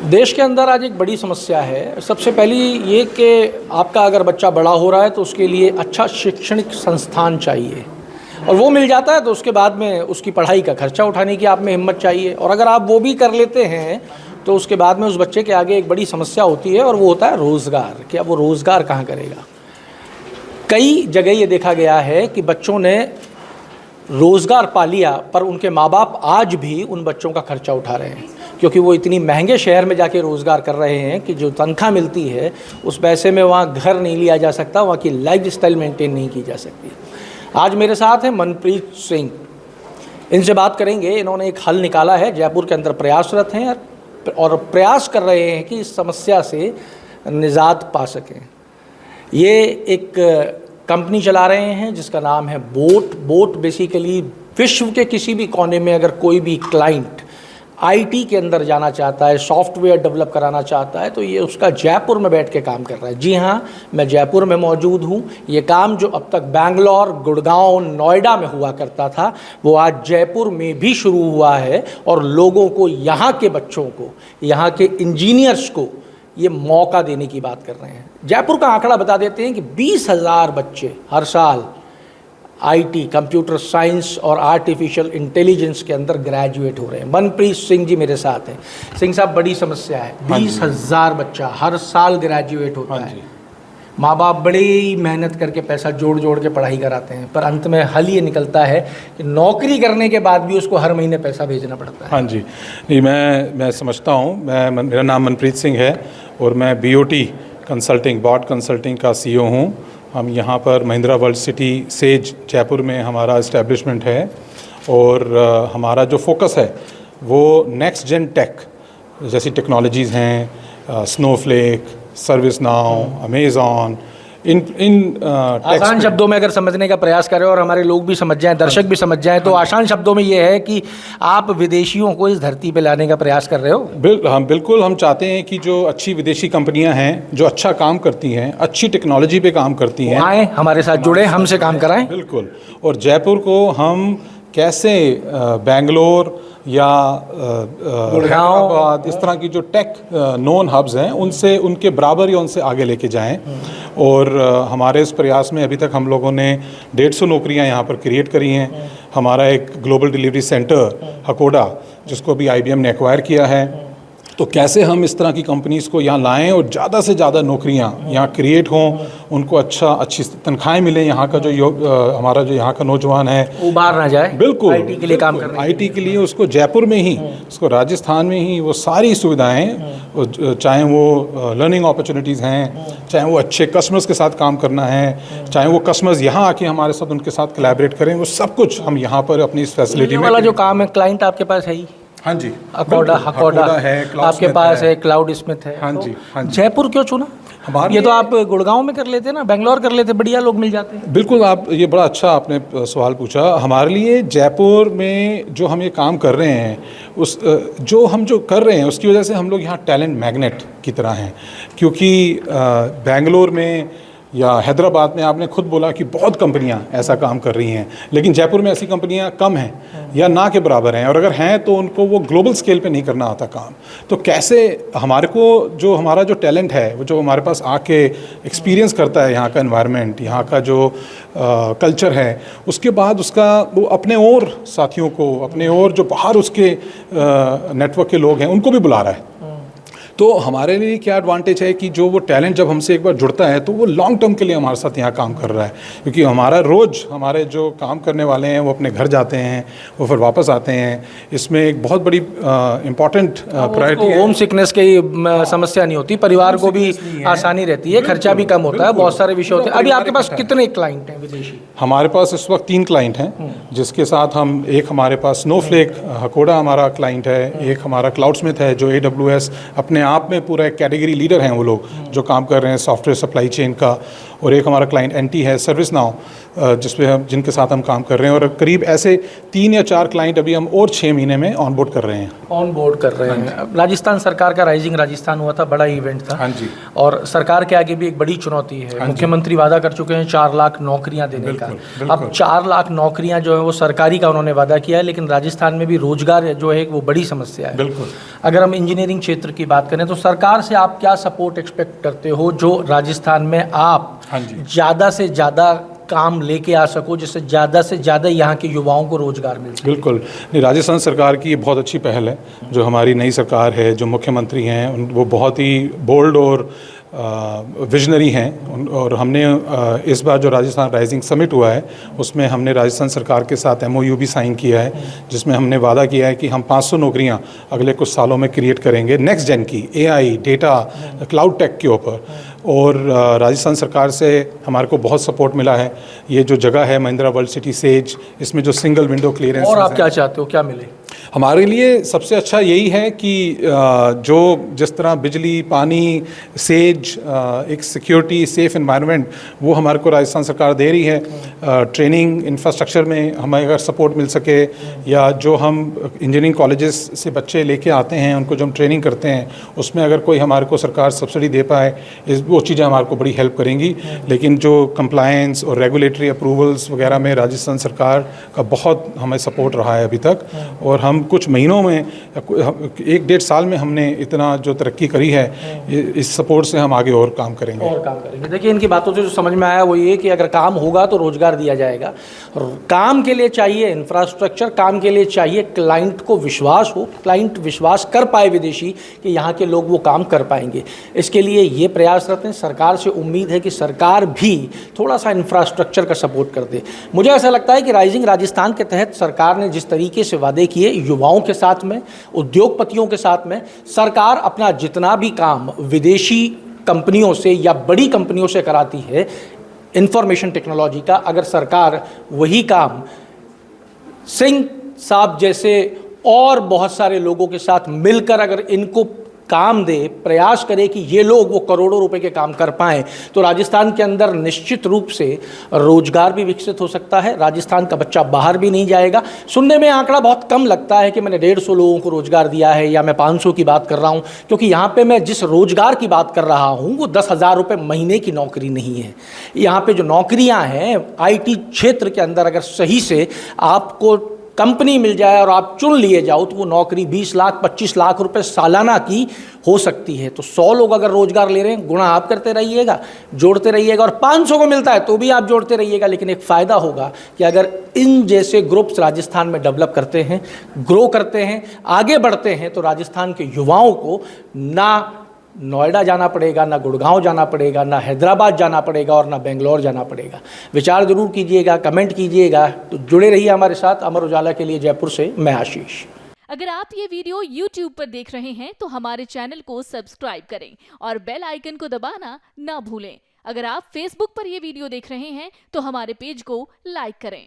देश के अंदर आज एक बड़ी समस्या है। सबसे पहली ये कि आपका अगर बच्चा बड़ा हो रहा है तो उसके लिए अच्छा शैक्षणिक संस्थान चाहिए, और वो मिल जाता है तो उसके बाद में उसकी पढ़ाई का खर्चा उठाने की आप में हिम्मत चाहिए। और अगर आप वो भी कर लेते हैं तो उसके बाद में उस बच्चे के आगे एक बड़ी समस्या होती है, और वो होता है रोज़गार। कि अब वो रोज़गार कहाँ करेगा। कई जगह ये देखा गया है कि बच्चों ने रोज़गार पा लिया पर उनके माँ बाप आज भी उन बच्चों का खर्चा उठा रहे हैं, क्योंकि वो इतनी महंगे शहर में जाके रोज़गार कर रहे हैं कि जो तनख्वाह मिलती है उस पैसे में वहाँ घर नहीं लिया जा सकता, वहाँ की लाइफस्टाइल मेंटेन नहीं की जा सकती। आज मेरे साथ हैं मनप्रीत सिंह, इनसे बात करेंगे। इन्होंने एक हल निकाला है, जयपुर के अंदर प्रयासरत हैं और प्रयास कर रहे हैं कि इस समस्या से निजात पा सकें। ये एक कंपनी चला रहे हैं जिसका नाम है बोट बेसिकली विश्व के किसी भी कोने में अगर कोई भी क्लाइंट आईटी के अंदर जाना चाहता है, सॉफ्टवेयर डेवलप कराना चाहता है, तो ये उसका जयपुर में बैठ के काम कर रहा है। जी हाँ, मैं जयपुर में मौजूद हूँ। ये काम जो अब तक बैंगलोर, गुड़गांव, नोएडा में हुआ करता था, वो आज जयपुर में भी शुरू हुआ है, और लोगों को, यहाँ के बच्चों को, यहाँ के इंजीनियर्स को ये मौका देने की बात कर रहे हैं। जयपुर का आंकड़ा बता देते हैं कि 20,000 बच्चे हर साल आईटी, कंप्यूटर साइंस और आर्टिफिशियल इंटेलिजेंस के अंदर ग्रेजुएट हो रहे हैं। मनप्रीत सिंह जी मेरे साथ हैं। सिंह साहब, बड़ी समस्या है। 20,000 बच्चा हर साल ग्रेजुएट होता है। माँ बाप बड़ी मेहनत करके पैसा जोड़ जोड़ के पढ़ाई कराते हैं, पर अंत में हल ये निकलता है कि नौकरी करने के बाद भी उसको हर महीने पैसा भेजना पड़ता है। हाँ जी, नहीं, मैं समझता हूँ। मेरा नाम मनप्रीत सिंह है और मैं बीओटी कंसल्टिंग, बॉट कंसल्टिंग का सीईओ हूँ। हम यहाँ पर Mahindra world city says Jaipur में हमारा इस्टेब्लिशमेंट है, और हमारा जो फोकस है वो नेक्स्ट जेन टेक जैसी टेक्नोलॉजीज़ हैं, स्नोफ्लेक, सर्विस नाउ, अमेज़ॉन, इन आसान शब्दों में अगर समझने का प्रयास करें और हमारे लोग भी समझ जाएं, दर्शक भी समझ जाएं, तो आसान शब्दों में ये है कि आप विदेशियों को इस धरती पे लाने का प्रयास कर रहे हो। हम बिल्कुल हम चाहते हैं कि जो अच्छी विदेशी कंपनियां हैं, जो अच्छा काम करती हैं, अच्छी टेक्नोलॉजी पे काम करती हैं, आए हमारे साथ जुड़े, हमसे काम कराएं। बिल्कुल। और जयपुर को हम कैसे बेंगलोर या हैदराबाद, इस तरह की जो टेक नोन हब्स हैं, उनसे, उनके बराबर या उनसे आगे लेके जाएं। और हमारे इस प्रयास में अभी तक हम लोगों ने 150 नौकरियां यहाँ पर क्रिएट करी हैं। हमारा एक ग्लोबल डिलीवरी सेंटर हकोडा, जिसको अभी IBM ने एक्वायर किया है, तो कैसे हम इस तरह की कंपनीज़ को यहाँ लाएं और ज़्यादा से ज़्यादा नौकरियाँ यहाँ क्रिएट हों, उनको अच्छी तनख्वाहें मिलें। यहाँ का जो हमारा जो यहाँ का नौजवान है उबार ना जाए। बिल्कुल आईटी के लिए काम कर रहे हैं। आईटी के लिए उसको जयपुर में ही, उसको राजस्थान में ही वो सारी सुविधाएं, चाहे वो लर्निंग अपॉर्चुनिटीज़ हैं, चाहे वो अच्छे कस्टमर्स के साथ काम करना है, चाहे वो कस्टमर्स यहाँ आके हमारे साथ, उनके साथ कोलैबोरेट करें, वो सब कुछ हम यहाँ पर अपनी इस फैसिलिटी में। वाला जो काम है, क्लाइंट आपके पास है ही। हाँ जी, हकोडा है, आपके पास है, क्लाउड स्मिथ है। हाँ जी, हाँ जी। जयपुर क्यों चुना? ये तो आप गुड़गांव में कर लेते ना, बेंगलोर कर लेते, बढ़िया लोग मिल जाते हैं। बिल्कुल, आप ये बड़ा अच्छा आपने सवाल पूछा। हमारे लिए जयपुर में जो हम ये काम कर रहे हैं, जो कर रहे हैं उसकी वजह से हम लोग यहाँ टैलेंट मैग्नेट की तरह हैं। क्योंकि बेंगलोर में या हैदराबाद में आपने खुद बोला कि बहुत कंपनियां ऐसा काम कर रही हैं, लेकिन जयपुर में ऐसी कंपनियां कम हैं या ना के बराबर हैं, और अगर हैं तो उनको वो ग्लोबल स्केल पे नहीं करना आता काम। तो कैसे हमारे को हमारा जो टैलेंट है, वो जो हमारे पास आके एक्सपीरियंस करता है यहाँ का एनवायरनमेंट, यहाँ का जो कल्चर है, उसके बाद उसका वो अपने और साथियों को, अपने और जो बाहर उसके नेटवर्क के लोग हैं, उनको भी बुला रहा है। तो हमारे लिए क्या एडवांटेज है कि जो वो टैलेंट जब हमसे एक बार जुड़ता है तो वो लॉन्ग टर्म के लिए हमारे साथ यहाँ काम कर रहा है। क्योंकि हमारे जो काम करने वाले हैं वो अपने घर जाते हैं, वो फिर वापस आते हैं। इसमें एक बहुत बड़ी इम्पॉर्टेंट प्रायोरिटी है। होम सिकनेस की समस्या नहीं होती, परिवार को भी आसानी रहती है, खर्चा भी कम होता है, बहुत सारे विषय होते हैं। अभी आपके पास कितने क्लाइंट हैं विदेशी? हमारे पास इस वक्त 3 क्लाइंट हैं, जिसके साथ एक हमारे पास स्नोफ्लेक हकोडा हमारा क्लाइंट है, एक हमारा क्लाउड स्मिथ है जो AWS अपने आप में पूरा एक कैटेगरी लीडर हैं वो लोग, जो काम कर रहे हैं सॉफ्टवेयर सप्लाई चेन का, और एक हमारा क्लाइंट एनटी है, सर्विस नाउ, जिसपे हम जिनके साथ हम काम कर रहे हैं, और करीब ऐसे 3 या 4 क्लाइंट अभी हम और 6 महीने में ऑन बोर्ड कर रहे हैं। ऑन बोर्ड कर रहे हैं। अब राजस्थान सरकार का राइजिंग राजस्थान हुआ था, बड़ा इवेंट था। हाँ जी। और सरकार के आगे भी एक बड़ी चुनौती है। मुख्यमंत्री वादा कर चुके हैं 4 लाख नौकरियां देने का। अब 4 लाख नौकरियां जो है वो सरकारी का उन्होंने वादा किया है, लेकिन राजस्थान में भी रोजगार जो है वो बड़ी समस्या है। बिल्कुल। अगर हम इंजीनियरिंग क्षेत्र की बात करें तो सरकार से आप क्या सपोर्ट एक्सपेक्ट करते हो जो राजस्थान में आप ज़्यादा से ज़्यादा काम लेके आ सको, जिससे ज़्यादा से ज़्यादा यहाँ के युवाओं को रोजगार मिल सके? बिल्कुल नहीं, राजस्थान सरकार की ये बहुत अच्छी पहल है। जो हमारी नई सरकार है, जो मुख्यमंत्री हैं, वो बहुत ही बोल्ड और विजनरी हैं। और हमने इस बार जो राजस्थान राइजिंग समिट हुआ है उसमें हमने राजस्थान सरकार के साथ MOU भी साइन किया है, जिसमें हमने वादा किया है कि हम 500 नौकरियां अगले कुछ सालों में क्रिएट करेंगे नेक्स्ट जेन की, AI, डेटा, क्लाउड टेक के ऊपर। और राजस्थान सरकार से हमारे को बहुत सपोर्ट मिला है। ये जो जगह है महिंद्रा वर्ल्ड सिटी सेज, इसमें जो सिंगल विंडो क्लियरेंस, और आप क्या चाहते हो, क्या मिले? हमारे लिए सबसे अच्छा यही है कि जो जिस तरह बिजली, पानी, सेज, एक सिक्योरिटी, सेफ एनवायरनमेंट, वो हमारे को राजस्थान सरकार दे रही है। ट्रेनिंग इंफ्रास्ट्रक्चर में हमें अगर सपोर्ट मिल सके, या जो हम इंजीनियरिंग कॉलेजेस से बच्चे लेके आते हैं उनको जो हम ट्रेनिंग करते हैं उसमें अगर कोई हमारे को सरकार सब्सिडी दे पाए, वो चीज़ें हमारे को बड़ी हेल्प करेंगी। लेकिन जो कंप्लायंस और रेगुलेटरी अप्रूवल्स वगैरह में राजस्थान सरकार का बहुत हमें सपोर्ट रहा है अभी तक। और हम कुछ महीनों में, 1-1.5 साल में हमने इतना जो तरक्की करी है, इस सपोर्ट से हम आगे और काम करेंगे। देखिए, इनकी बातों से जो समझ में आया वो ये कि अगर काम होगा तो रोजगार दिया जाएगा। काम के लिए चाहिए इंफ्रास्ट्रक्चर, काम के लिए चाहिए क्लाइंट को विश्वास हो, क्लाइंट विश्वास कर पाए विदेशी कि यहाँ के लोग वो काम कर पाएंगे। इसके लिए ये प्रयासरत हैं। सरकार से उम्मीद है कि सरकार भी थोड़ा सा इंफ्रास्ट्रक्चर का सपोर्ट कर दे। मुझे ऐसा लगता है कि राइजिंग राजस्थान के तहत सरकार ने जिस तरीके से वादे किए युवाओं के साथ में, उद्योगपतियों के साथ में, सरकार अपना जितना भी काम विदेशी कंपनियों से या बड़ी कंपनियों से कराती है इंफॉर्मेशन टेक्नोलॉजी का, अगर सरकार वही काम सिंह साहब जैसे और बहुत सारे लोगों के साथ मिलकर अगर इनको काम दे, प्रयास करे कि ये लोग वो करोड़ों रुपए के काम कर पाएं, तो राजस्थान के अंदर निश्चित रूप से रोजगार भी विकसित हो सकता है। राजस्थान का बच्चा बाहर भी नहीं जाएगा। सुनने में आंकड़ा बहुत कम लगता है कि मैंने 150 लोगों को रोजगार दिया है या मैं 500 की बात कर रहा हूं, क्योंकि यहाँ पे मैं जिस रोजगार की बात कर रहा हूँ वो 10,000 रुपये महीने की नौकरी नहीं है। यहाँ पे जो नौकरियाँ हैं IT क्षेत्र के अंदर, अगर सही से आपको कंपनी मिल जाए और आप चुन लिए जाओ तो वो नौकरी 20 लाख 25 लाख रुपए सालाना की हो सकती है। तो 100 लोग अगर रोजगार ले रहे हैं, गुणा आप करते रहिएगा, जोड़ते रहिएगा, और 500 को मिलता है तो भी आप जोड़ते रहिएगा। लेकिन एक फ़ायदा होगा कि अगर इन जैसे ग्रुप्स राजस्थान में डेवलप करते हैं, ग्रो करते हैं, आगे बढ़ते हैं, तो राजस्थान के युवाओं को ना नोएडा जाना पड़ेगा, ना गुड़गांव जाना पड़ेगा, ना हैदराबाद जाना पड़ेगा और ना बेंगलोर जाना पड़ेगा। विचार जरूर कीजिएगा, कमेंट कीजिएगा। तो जुड़े रहिए हमारे साथ। अमर उजाला के लिए जयपुर से मैं आशीष। अगर आप ये वीडियो YouTube पर देख रहे हैं तो हमारे चैनल को सब्सक्राइब करें और बेल आइकन को दबाना ना भूलें। अगर आप Facebook पर ये वीडियो देख रहे हैं तो हमारे पेज को लाइक करें।